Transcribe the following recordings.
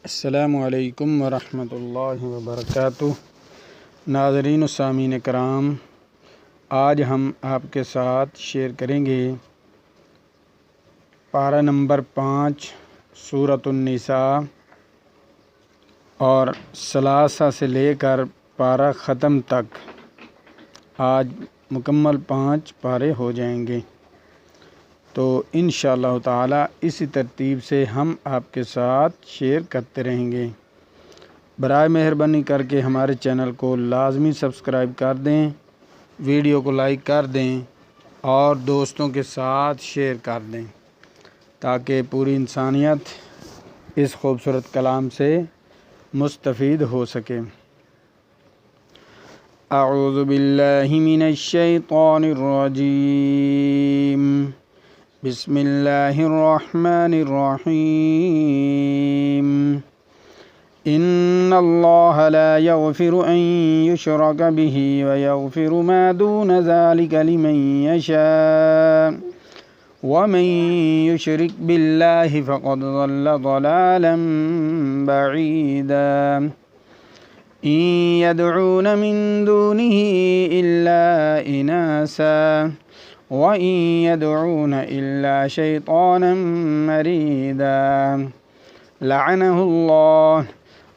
अस्सलामु अलैकुम वरहमतुल्लाहि वबरकातुह। नाज़रीन व सामीन कराम, आज हम आपके साथ शेयर करेंगे पारा नंबर 5 सूरतुन्निसा और सलासा से लेकर पारा ख़त्म तक। आज मुकम्मल 5 पारे हो जाएंगे, तो इंशाअल्लाह ताला इसी तरतीब से हम आपके साथ शेयर करते रहेंगे। बराए मेहरबानी करके हमारे चैनल को लाजमी सब्सक्राइब कर दें, वीडियो को लाइक कर दें और दोस्तों के साथ शेयर कर दें, ताकि पूरी इंसानियत इस खूबसूरत कलाम से मुस्तफ़ीद हो सके। अऊज़ु बिल्लाहि मिनश शैतानिर रजीम। बिस्मिल्लाहिर रहमानिर रहीम। इन्नल्लाहा ला यग़फ़िरु अन युशरक बिही व यग़फ़िरु मा दून ज़ालिका लिमन यशा व मन युशरिक बिल्लाहि फ़क़द ज़ल्ल ज़लालन बईदा। इन यदऊन मिन दूनिही इल्ला इनासा व इन यदऊन इल्ला शैतानन मरीदा। लअनहुल्लाह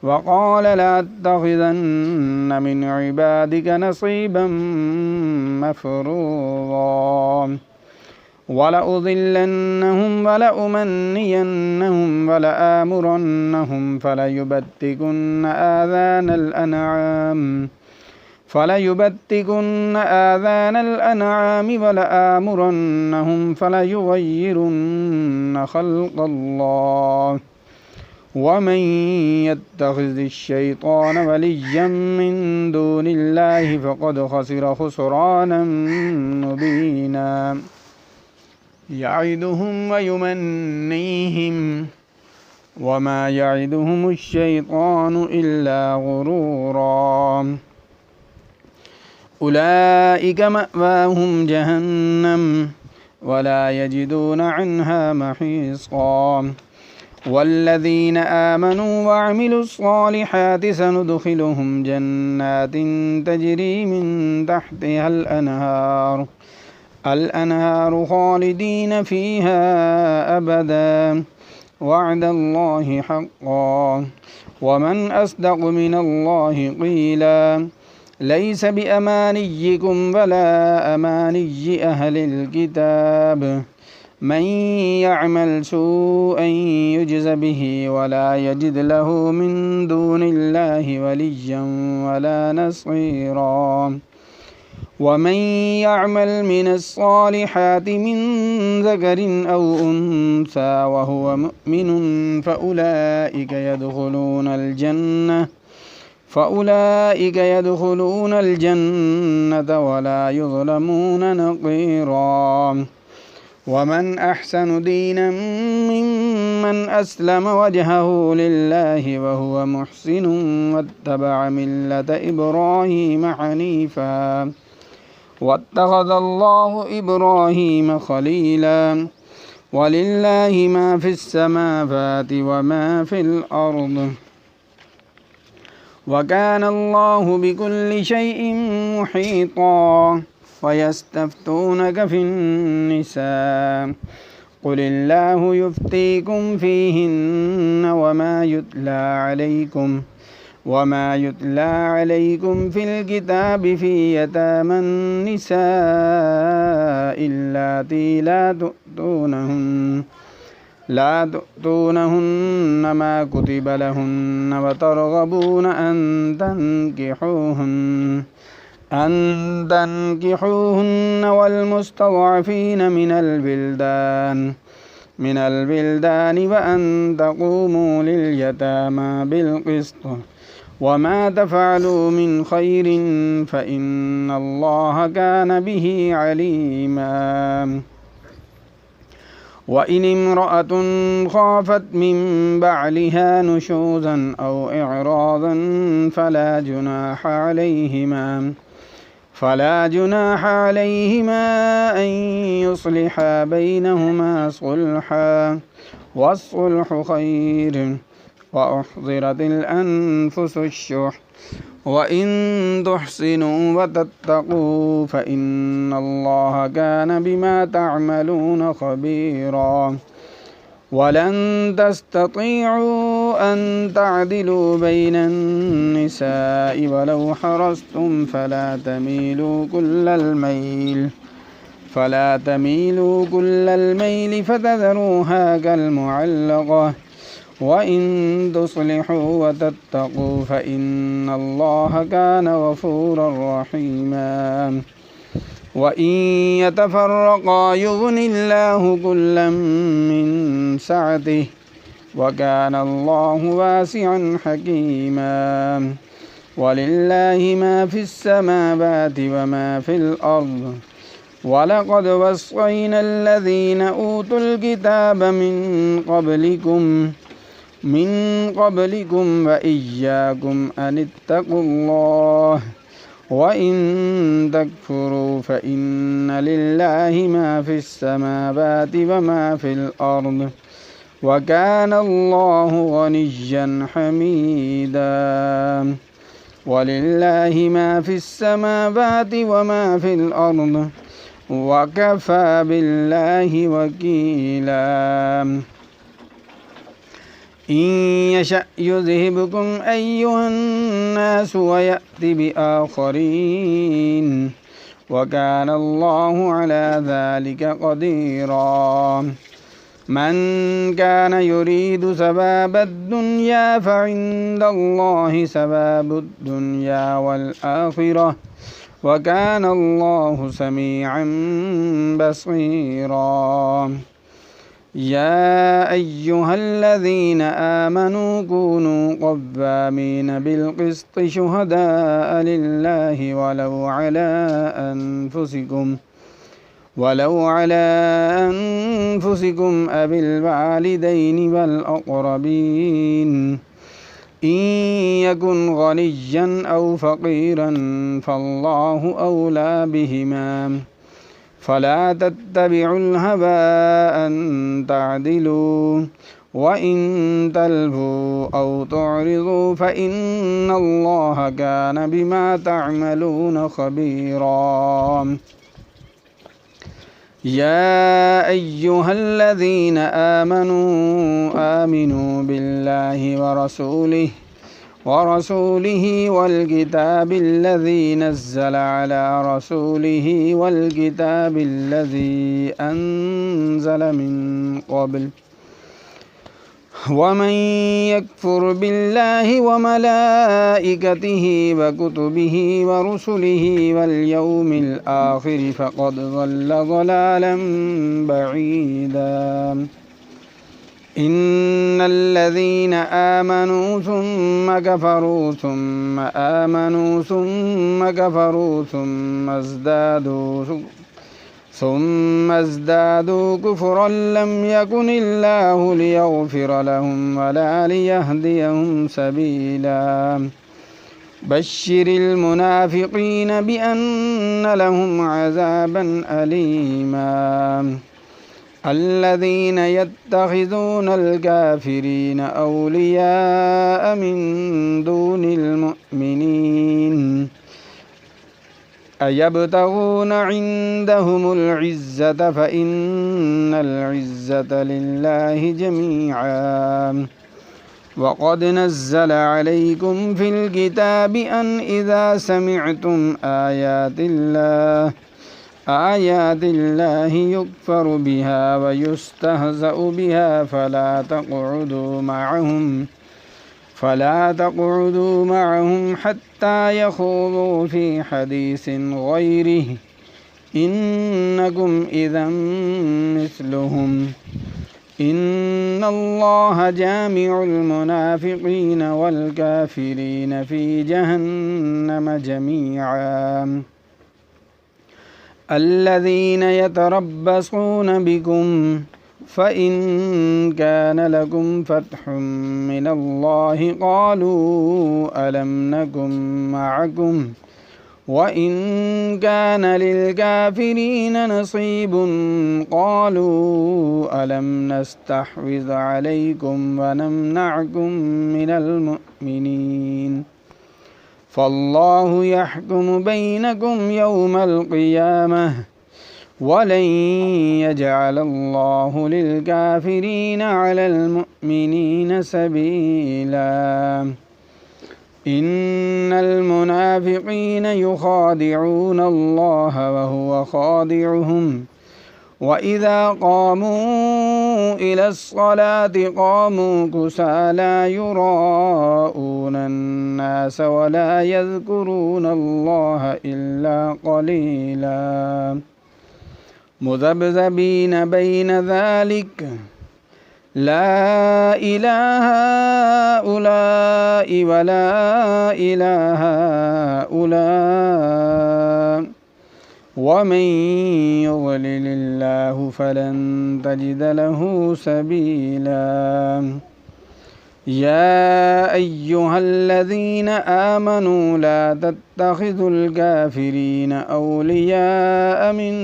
व क़ाल लअत्तख़िज़न्न मिन इबादिका नसीबन मफ़रूज़ा वलउज़िल्लन्नहुम वलउमन्नियन्नहुम वलआमुरन्नहुम फलयुबत्तिकुन्न आज़ानल अनआम वलआमुरन्नहुम फलयुग़य्यिरुन्न ख़ल्क़ल्लाह। वमन यत्तख़िज़िश्शैतान वलिय्यन मिन दूनिल्लाहि फ़क़द ख़सिर ख़ुस्रानन मुबीना। यዒदुहुम व युमन्नीहिम वमा यዒदुहुमुश्शैतानु इल्ला गुरूरा। उलाइक मअवाहुम जहन्नम वला यजिदून अन्हा महीसा। वल्लज़ीन आमनू वअमिलुस्सालिहाति सनुदखिलुहुम जन्नातिन तजरी मिन तहतिहल अनहार खालिदीन फ़ीहा अबदा वअदल्लाहि हक़्क़न वमन अस्दक़ु मिनल्लाहि क़ीला। लैस बिअमानिय्यिकुम वला अमानिय्यि अहलिल किताब। मन यअमल सूअन युज्ज़ बिही वला यजिद लहू मिन दूनिल्लाहि वलिय्यन वला नसीरा। वमन यअमल मिनस्सालिहाति मिन ज़करिन औ उन्सा वहुव मुअमिनुन फ़उलाइक यदख़ुलूनल जन्नत वला युज़लमून नक़ीरा। वमन अहसनु दीनन मिम्मन अस्लम वजहहु लिल्लाहि वहुव मुहसिनुन वत्तबअ मिल्लत इब्राहीम हनीफ़ा वत्तख़ज़ल्लाहु इब्राहीम ख़लीला। वलिल्लाहि मा फ़िस्समावाति व मा फ़िल अर्ज़ वकानल्लाहु बिकुल्लि शैइन मुहीता। वयस्तफ्तूनक फ़िन्निसा क़ुलिल्लाहु युफ़्तीकुम फ़ीहिन्ना वमा युतला अलैकुम फ़िल किताबि फ़ी यतामन निसाइ अल्लाती ला तु'तूनहुन्न मा कुतिब लहुन्न व तरग़बून अन तन्किहूहुन्न वल्मुस्तज़अफ़ीन मिनल विल्दानि व अन तक़ूमू लिल्यतामा बिल्क़िस्त वमा तफ़अलू मिन ख़ैरिन फ़इन्नल्लाह कान बिही अलीमा। वइन इम्रअतुन ख़ाफ़त मिन बअलिहा नुशूज़न औ इअराज़न फला जुनाह अलैहिमा अन युस्लिहा बैनहुमा सुल्हा वस्सुल्हु खैर وأحضرت الأنفس الشح وإن تحسنوا وتتقوا فإن الله كان بما تعملون خبيرا ولن تستطيعوا أن تعدلوا بين النساء ولو حرصتم فلا تميلوا كل الميل فتذروها كالمعلقة وإن تصلحوا وتتقوا فإن الله كان غفورا رحيما وإن يتفرقا يغن الله كلا من سعته وكان الله واسعا حكيما ولله ما في السماوات وما في الأرض ولقد وصينا الذين أوتوا الكتاب من قبلكم وإياكم أن اتقوا الله وإن تكفروا فإن لله ما في السماوات وما في الأرض وكان الله غنيا حميدا ولله ما في السماوات وما في الأرض وكفى بالله وكيلا إن يشأ يذهبكم أيها الناس ويأت بآخرين وكان الله على ذلك قديرا من كان يريد ثواب الدنيا فعند الله ثواب الدنيا والآخرة وكان الله سميعا بصيرا يا أيها الذين آمنوا كونوا قوامين بالقسط شهداء لله ولو على أنفسكم أو الوالدين والأقربين إن يكن غنيا أو فقيرا فالله أولى بهما فلا تتبعوا الهوى أن تعدلوا وإن تلهوا أو تعرضوا فإن الله كان بما تعملون خبيرا يا أيها الذين آمنوا بالله ورسوله والكتاب الذي نزل على رسوله والكتاب الذي أنزل من قبل ومن يكفر بالله وملائكته وكتبه ورسله واليوم الآخر فقد ضل ضلالا بعيدا إن الذين آمنوا ثم كفروا ثم آمنوا ثم كفروا ثم ازدادوا كفرا لم يكن الله ليغفر لهم ولا ليهديهم سبيلا بشر المنافقين بأن لهم عذابا أليما الذين يتخذون الكافرين أولياء من دون المؤمنين أيبتغون عندهم العزة فإن العزة لله جميعا وقد نزل عليكم في الكتاب أن إذا سمعتم آيات الله يكفر بها ويستهزأ بها فلا تقعدوا معهم حتى يخوضوا في حديث غيره إنكم إذا مثلهم إن الله جامع المنافقين والكافرين في جهنم جميعا الذين يتربصون بكم فإن كان لكم فتح من الله قالوا ألم نكن معكم وإن كان للكافرين نصيب قالوا ألم نستحوذ عليكم ونمنعكم من المؤمنين فالله يحكم بينكم يوم القيامة ولن يجعل الله للكافرين على المؤمنين سبيلا إن المنافقين يخادعون الله وهو خادعهم وإذا قاموا إلى الصلاة قاموا كسالى يراءون الناس ولا يذكرون الله إلا قليلا مذبذبين بين ذلك لا إله هؤلاء ولا إله هؤلاء ومن يضلل الله فلن تجد له سبيلا يا أيها الذين آمنوا لا تتخذوا الكافرين أولياء من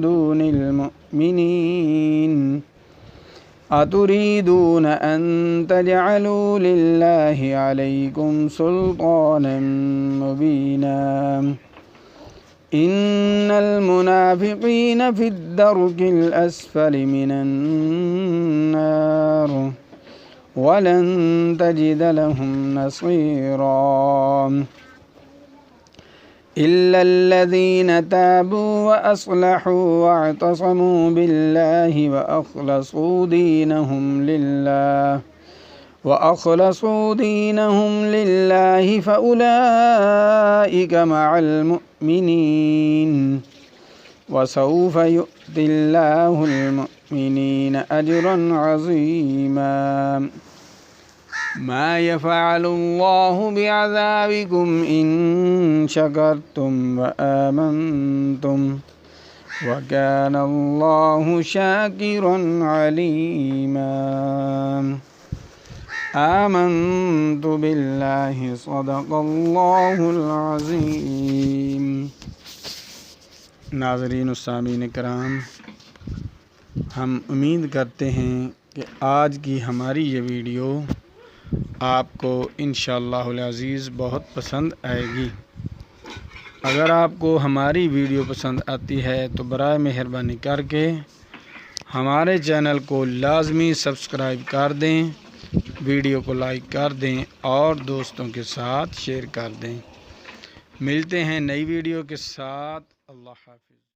دون المؤمنين أتريدون أن تجعلوا لله عليكم سلطانا مبينا إن المنافقين في الدرك الأسفل من النار ولن تجد لهم نصيرا إلا الذين تابوا وأصلحوا واعتصموا بالله وأخلصوا دينهم لله فأولئك مع المؤمنين وسوف يؤتي الله المؤمنين أجرا عظيما ما يفعل الله بعذابكم إن شكرتم وآمنتم وكان الله شاكرا عليما آمنت بالله صدق الله العظيम। नाज़रीन और सामीन कराम, हम उम्मीद करते हैं कि आज की हमारी ये वीडियो आपको इंशाअल्लाहुल अज़ीज़ बहुत पसंद आएगी। अगर आपको हमारी वीडियो पसंद आती है तो बराए मेहरबानी करके हमारे चैनल को लाज़मी सब्सक्राइब कर दें, वीडियो को लाइक कर दें और दोस्तों के साथ शेयर कर दें। मिलते हैं नई वीडियो के साथ। अल्लाह हाफ़िज़।